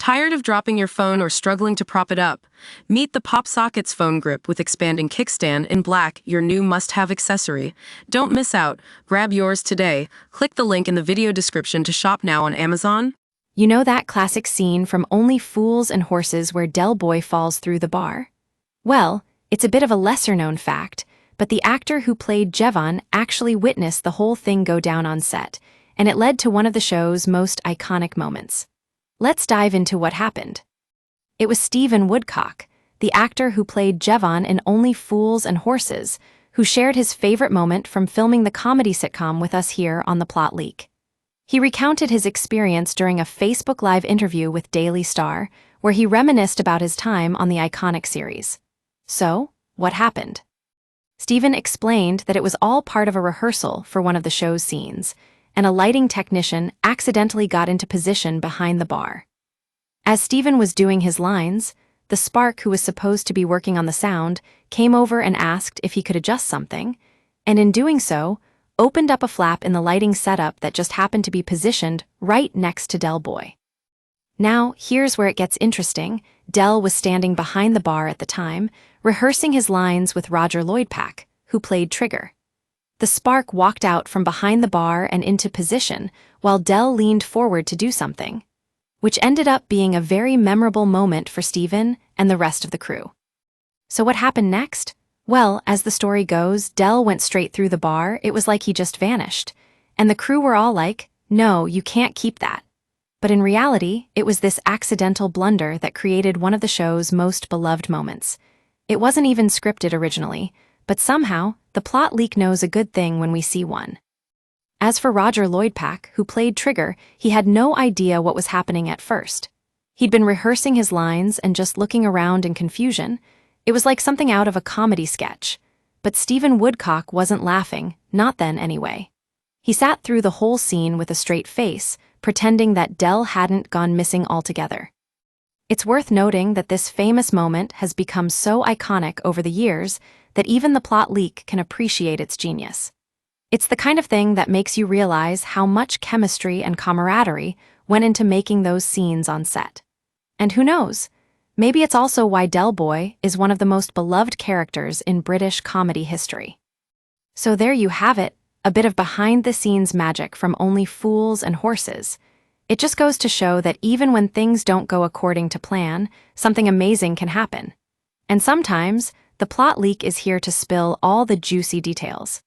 Tired of dropping your phone or struggling to prop it up? Meet the Pop Sockets phone grip with expanding kickstand in black, your new must-have accessory. Don't miss out. Grab yours today. Click the link in the video description to shop now on Amazon. You know that classic scene from Only Fools and Horses where Del Boy falls through the bar? Well, it's a bit of a lesser-known fact, but the actor who played Jevon actually witnessed the whole thing go down on set, and it led to one of the show's most iconic moments. Let's dive into what happened. It was Stephen Woodcock, the actor who played Jevon in Only Fools and Horses, who shared his favorite moment from filming the comedy sitcom with us here on The Plot Leak. He recounted his experience during a Facebook Live interview with Daily Star, where he reminisced about his time on the iconic series. So, what happened? Stephen explained that it was all part of a rehearsal for one of the show's scenes, and a lighting technician accidentally got into position behind the bar. As Stephen was doing his lines, the spark who was supposed to be working on the sound came over and asked if he could adjust something, and in doing so, opened up a flap in the lighting setup that just happened to be positioned right next to Del Boy. Now, here's where it gets interesting. Del was standing behind the bar at the time, rehearsing his lines with lloyd-pack, who played Trigger. The spark walked out from behind the bar and into position, while Del leaned forward to do something, which ended up being a very memorable moment for Stephen and the rest of the crew. So what happened next? Well, as the story goes, Del went straight through the bar. It was like he just vanished. And the crew were all like, "No, you can't keep that." But in reality, it was this accidental blunder that created one of the show's most beloved moments. It wasn't even scripted originally, but somehow, the plot leak knows a good thing when we see one. As for lloyd-pack, who played Trigger, he had no idea what was happening at first. He'd been rehearsing his lines and just looking around in confusion. It was like something out of a comedy sketch. But Stephen Woodcock wasn't laughing, not then anyway. He sat through the whole scene with a straight face, pretending that Del hadn't gone missing altogether. It's worth noting that this famous moment has become so iconic over the years that even the plot leak can appreciate its genius. It's the kind of thing that makes you realize how much chemistry and camaraderie went into making those scenes on set. And who knows, maybe it's also why Del Boy is one of the most beloved characters in British comedy history. So there you have it, a bit of behind-the-scenes magic from Only Fools and Horses. It just goes to show that even when things don't go according to plan, something amazing can happen. And sometimes, the plot leak is here to spill all the juicy details.